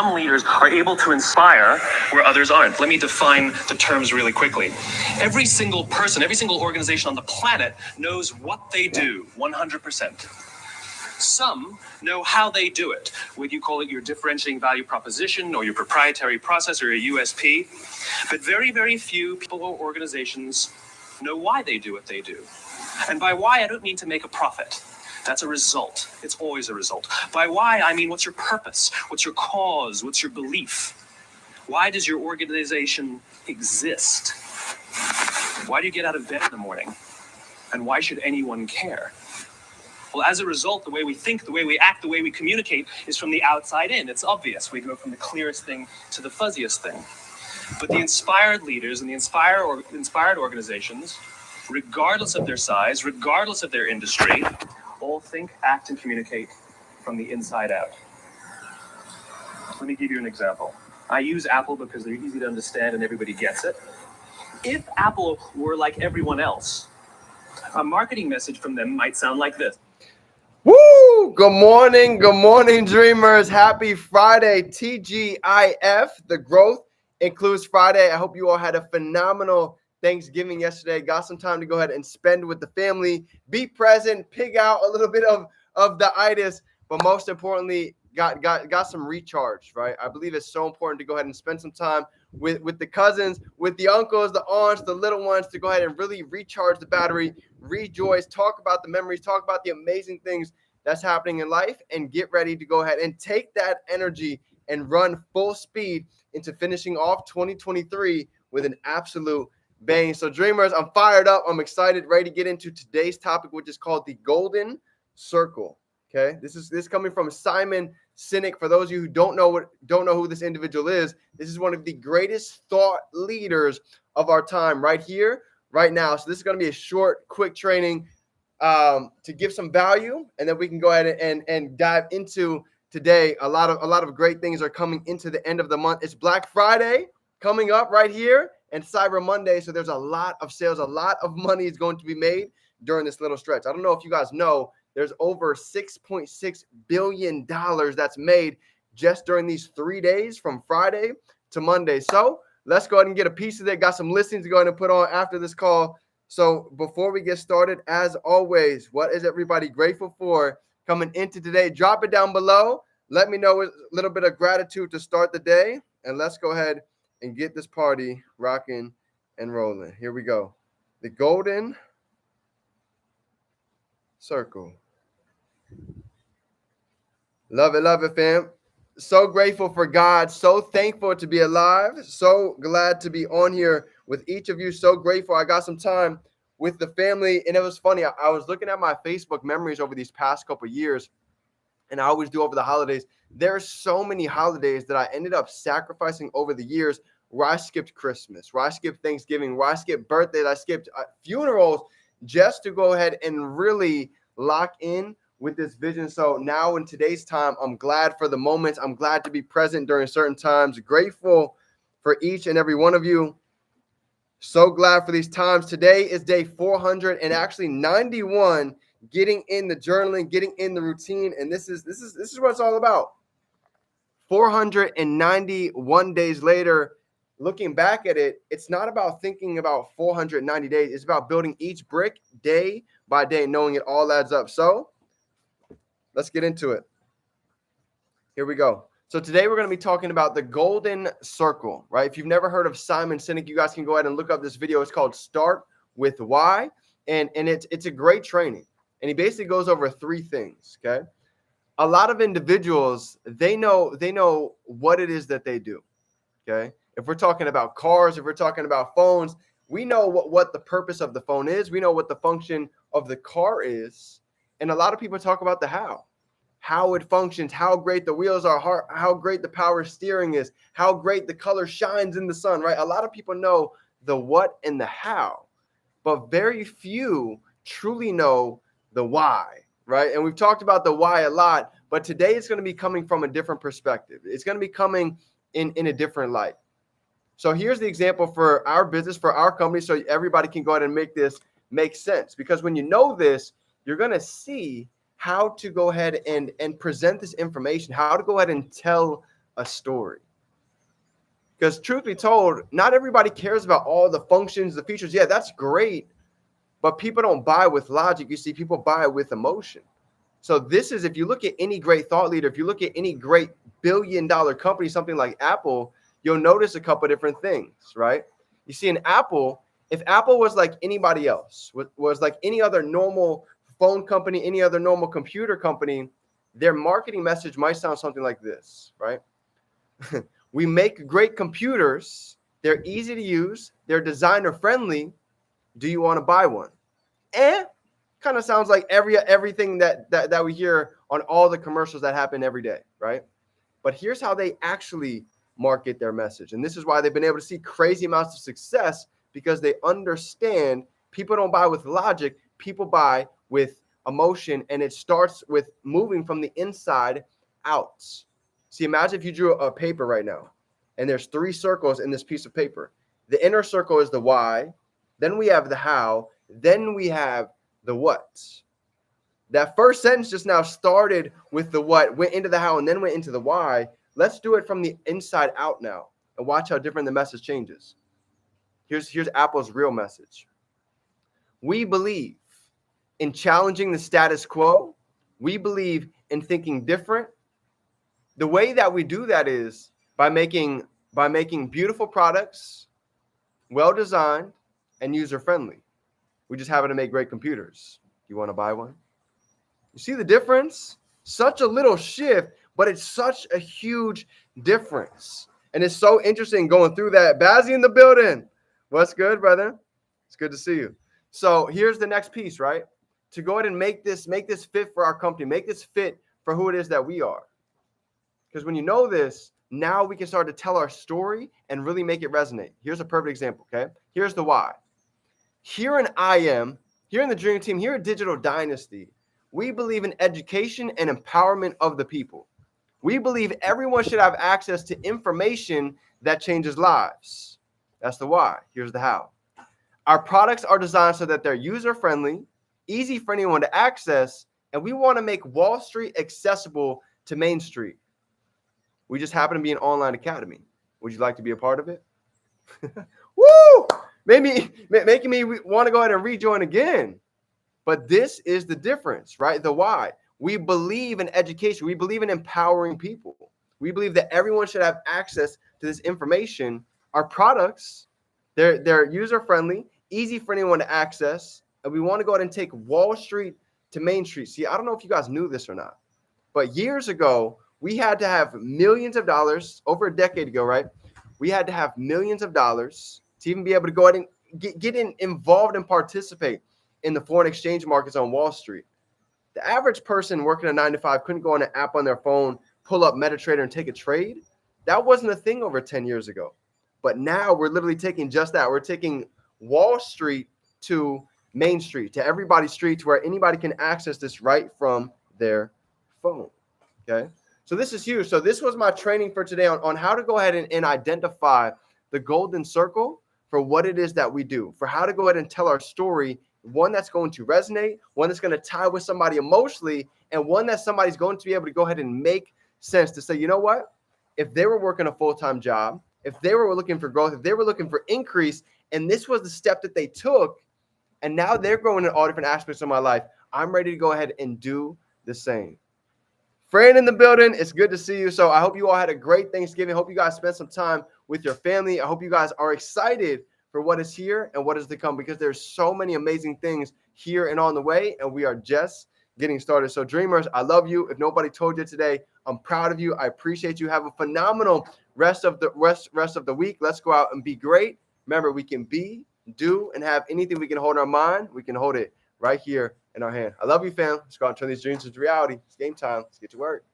some leaders are able to inspire where others aren't. Let me define the terms really quickly. Every single person, every single organization on the planet knows what they do 100%. Some know how they do it, whether you call it your differentiating value proposition or your proprietary process or your USP. But very, very few people or organizations know why they do what they do. And by why, I don't mean to make a profit. That's a result. It's always a result. By why, I mean what's your purpose? What's your cause? What's your belief? Why does your organization exist? Why do you get out of bed in the morning? And why should anyone care? Well, as a result, the way we think, the way we act, the way we communicate is from the outside in. It's obvious. We go from the clearest thing to the fuzziest thing. But the inspired leaders and the inspired organizations, regardless of their size, regardless of their industry, all think, act, and communicate from the inside out. Let me give you an example. I use Apple because they're easy to understand and everybody gets it. If Apple were like everyone else, a marketing message from them might sound like this. Woo! Good morning, dreamers. Happy Friday, TGIF. The growth includes Friday. I hope you all had a phenomenal Thanksgiving yesterday. Got some time to go ahead and spend with the family. Be present, pig out a little bit of the itis, but most importantly, got some recharge, right? I believe it's so important to go ahead and spend some time with the cousins, with the uncles, the aunts, the little ones, to go ahead and really recharge the battery, rejoice, talk about the memories, talk about the amazing things that's happening in life, and get ready to go ahead and take that energy and run full speed into finishing off 2023 with an absolute bang. So dreamers, I'm fired up. I'm excited, ready to get into today's topic, which is called the Golden Circle. Okay, this is coming from Simon Sinek. For those of you who don't know who this individual is, this is one of the greatest thought leaders of our time, right here, right now. So this is going to be a short, quick training to give some value, and then we can go ahead and dive into today. A lot of great things are coming into the end of the month. It's Black Friday coming up right here, and Cyber Monday. So there's a lot of sales, a lot of money is going to be made during this little stretch. I don't know if you guys know, there's over $6.6 billion that's made just during these 3 days from Friday to Monday. So let's go ahead and get a piece of it. Got some listings to go ahead and put on after this call. So before we get started, as always, what is everybody grateful for coming into today? Drop it down below. Let me know a little bit of gratitude to start the day. And let's go ahead and get this party rocking and rolling. Here we go. The Golden Circle. Love it, fam. So grateful for God. So thankful to be alive. So glad to be on here with each of you. So grateful. I got some time with the family. And it was funny. I was looking at my Facebook memories over these past couple of years, and I always do over the holidays. There's so many holidays that I ended up sacrificing over the years, where I skipped Christmas, where I skipped Thanksgiving, where I skipped birthdays, I skipped funerals, just to go ahead and really lock in with this vision. So now in today's time, I'm glad for the moments. I'm glad to be present during certain times. Grateful for each and every one of you. So glad for these times. Today is day 491, getting in the journaling, getting in the routine. And this is what it's all about. 491 days later, looking back at it, it's not about thinking about 490 days. It's about building each brick day by day, knowing it all adds up. So let's get into it. Here we go. So today we're going to be talking about the Golden Circle, right? If you've never heard of Simon Sinek, you guys can go ahead and look up this video. It's called Start with Why, and it's a great training. And he basically goes over three things, okay? A lot of individuals, they know what it is that they do, okay? If we're talking about cars, if we're talking about phones, we know what the purpose of the phone is. We know what the function of the car is. And a lot of people talk about the how it functions, how great the wheels are, how great the power steering is, how great the color shines in the sun, right? A lot of people know the what and the how, but very few truly know the why, right? And we've talked about the why a lot, but today it's going to be coming from a different perspective. It's going to be coming in a different light. So here's the example for our business, for our company, so everybody can go ahead and make this make sense. Because when you know this, you're going to see how to go ahead and present this information, how to go ahead and tell a story. Because truth be told, not everybody cares about all the functions, the features. Yeah, that's great. But people don't buy with logic. You see, people buy with emotion. So this is, if you look at any great thought leader, if you look at any great billion-dollar company, something like Apple, you'll notice a couple of different things, right? You see, in Apple, if Apple was like anybody else, was like any other normal phone company, any other normal computer company, their marketing message might sound something like this, right? We make great computers. They're easy to use. They're designer friendly. Do you want to buy one? Kind of sounds like everything that we hear on all the commercials that happen every day, right? But here's how they actually market their message. And this is why they've been able to see crazy amounts of success, because they understand people don't buy with logic. People buy with emotion, and it starts with moving from the inside out. See, imagine if you drew a paper right now, and there's 3 circles in this piece of paper. The inner circle is the why, then we have the how, then we have the what. That first sentence just now started with the what, went into the how, and then went into the why. Let's do it from the inside out now, and watch how different the message changes. Here's Apple's real message. We believe in challenging the status quo. We believe in thinking different. The way that we do that is by making beautiful products, well designed, and user friendly. We just happen to make great computers. You want to buy one? You see the difference? Such a little shift, but it's such a huge difference. And it's so interesting going through that. Bazzy in the building. What's good, brother? It's good to see you. So here's the next piece, right? To go ahead and make this fit for our company, make this fit for who it is that we are. Because when you know this, now we can start to tell our story and really make it resonate. Here's a perfect example, okay? Here's the why. Here in IM, here in the Dream Team, here at Digital Dynasty, we believe in education and empowerment of the people. We believe everyone should have access to information that changes lives. That's the why. Here's the how. Our products are designed so that they're user-friendly, easy for anyone to access, and we want to make Wall Street accessible to Main Street. We just happen to be an online academy. Would you like to be a part of it? Woo! Making me want to go ahead and rejoin again. But this is the difference, right? The why. We believe in education. We believe in empowering people. We believe that everyone should have access to this information. Our products, they're user-friendly, easy for anyone to access, and we want to go ahead and take Wall Street to Main Street. See, I don't know if you guys knew this or not, but years ago, we had to have millions of dollars, over a decade ago, right? We had to have millions of dollars to even be able to go ahead and get involved and participate in the foreign exchange markets on Wall Street. The average person working a 9-to-5 couldn't go on an app on their phone, pull up MetaTrader and take a trade. That wasn't a thing over 10 years ago. But now we're literally taking just that. We're taking Wall Street to Main Street, to everybody's street, to where anybody can access this right from their phone. Okay. So this is huge. So this was my training for today on how to go ahead and identify the golden circle for what it is that we do, for how to go ahead and tell our story, one that's going to resonate, one that's going to tie with somebody emotionally, and one that somebody's going to be able to go ahead and make sense to say, you know what? If they were working a full-time job, if they were looking for growth, if they were looking for increase, and this was the step that they took, and now they're growing in all different aspects of my life, I'm ready to go ahead and do the same. Fran in the building, it's good to see you. So I hope you all had a great Thanksgiving. I hope you guys spent some time with your family. I hope you guys are excited for what is here and what is to come, because there's so many amazing things here and on the way, and we are just getting started. So dreamers, I love you. If nobody told you today, I'm proud of you. I appreciate you. Have a phenomenal rest of the week. Let's go out and be great. Remember, we can be, do, and have anything we can hold in our mind. We can hold it right here in our hand. I love you, fam. Let's go out and turn these dreams into reality. It's game time. Let's get to work.